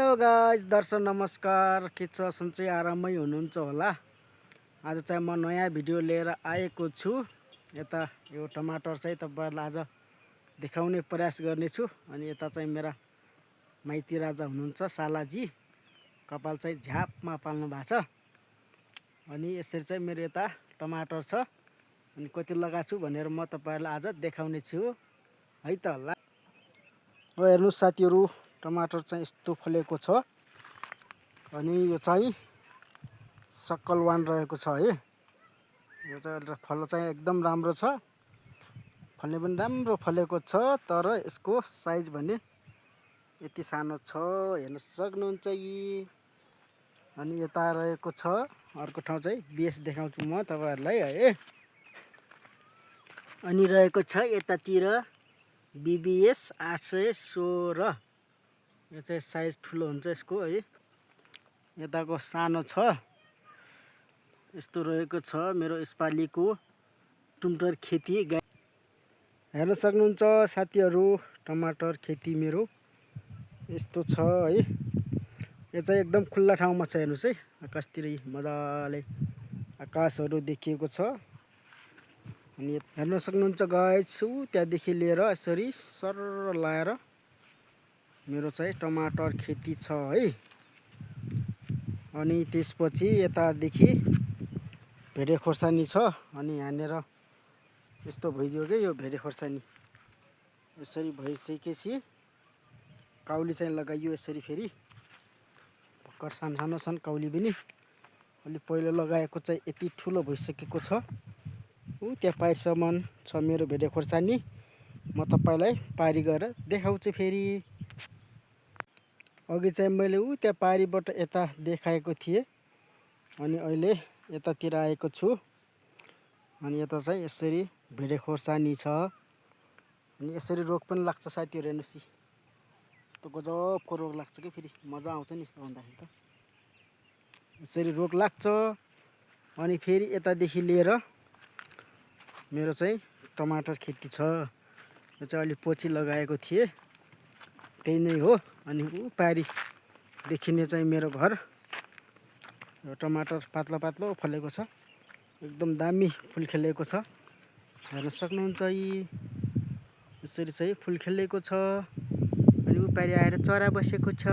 Guys दर्शक नमस्कार। के छ सन्चै आरामै हुनुहुन्छ होला। आज चाहिँ म नयाँ भिडियो लिएर आएको छु। यता यो टमाटर चाहिँ तपाईहरुलाई आज देखाउने प्रयास गर्नेछु। अनि यता चाहिँ मेरा माइती राजा हुनुहुन्छ सालाजी, कपाल चाहिँ झ्यापमा पाल्नु भएको छ। अनि यसरी चाहिँ मेरो यता टमाटर छ अनि कति लगाएको छु भनेर म तपाईहरुलाई आज देखाउने छु है त। ल हेर्नु साथीहरु, टमाटर चाहिँ यस्तो फलेको छ अनि यो चाहिँ सक्कलवान रहेको छ है। यो चाहिँ फल चाहिँ एकदम राम्रो छ, फल्ने पनि राम्रो फलेको छ, तर यसको साइज भने यति सानो छ, हेर्न सक्नुहुन्छ यी। अनि यता रहेको छ अर्को ठाउँ चाहिँ बेस देखाउँछु म तपाईहरुलाई है। अनि रहेको छ यतातिर BBS 816, यो चाहिँ साइज ठुलो हुन्छ यसको है। यताको सानो छ। यस्तो रहेको छ मेरो यसपालिको टमाटर खेती। हेर्न सक्नुहुन्छ साथीहरु, टमाटर खेती मेरो यस्तो छ है। यो चाहिँ एकदम खुल्ला ठाउँमा छ, हेर्नुस् है। आकाशतिर मजाले आकाशहरु देखिएको छ। अनि हेर्न सक्नुहुन्छ गाइस, त्यहाँदेखि लिएर यसरी सर लाएर मेरो चाहिँ टमाटर खेती छ है। अनि त्यसपछि यतादेखि भेडे खोर्सानी छ। अनि यहाँनिर यस्तो भइदियो के यो भेडे खोर्सानी। यसरी भइसकेपछि काउली चाहिँ लगाइयो यसरी फेरि। भर्खर सानो छन् काउली पनि। अलि पहिलो लगाएको चाहिँ यति ठुलो भइसकेको छ। त्यहाँ पारिसम्म छ मेरो भेडे खोर्सानी। म तपाईलाई पारी गएर देखाउँछु फेरि। अघि चाहिँ मैले त्यहाँ पारीबाट यता देखाएको थिएँ अनि अहिले यतातिर आएको छु। अनि यता चाहिँ यसरी भेडे खोर्सानी छ। अनि यसरी रोग पनि लाग्छ साथीहरु, हेर्नुस्। यस्तो गजबको रोग लाग्छ कि फेरि मजा आउँछ नि यस्तो भन्दाखेरि त। यसरी रोग लाग्छ। अनि फेरि यतादेखि लिएर मेरो चाहिँ टमाटर खेती छ। यो चाहिँ अलि पछि लगाएको थिएँ, त्यही नै हो। अनि पारी देखिने चाहिँ मेरो घर। यो टमाटर पातलो पातलो फलेको छ, एकदम दामी फुल खेलेको छ, हेर्न सक्नुहुन्छ यी। यसरी चाहिँ फुल खेलेको छ। अनि पारी आएर चरा बसेको छ।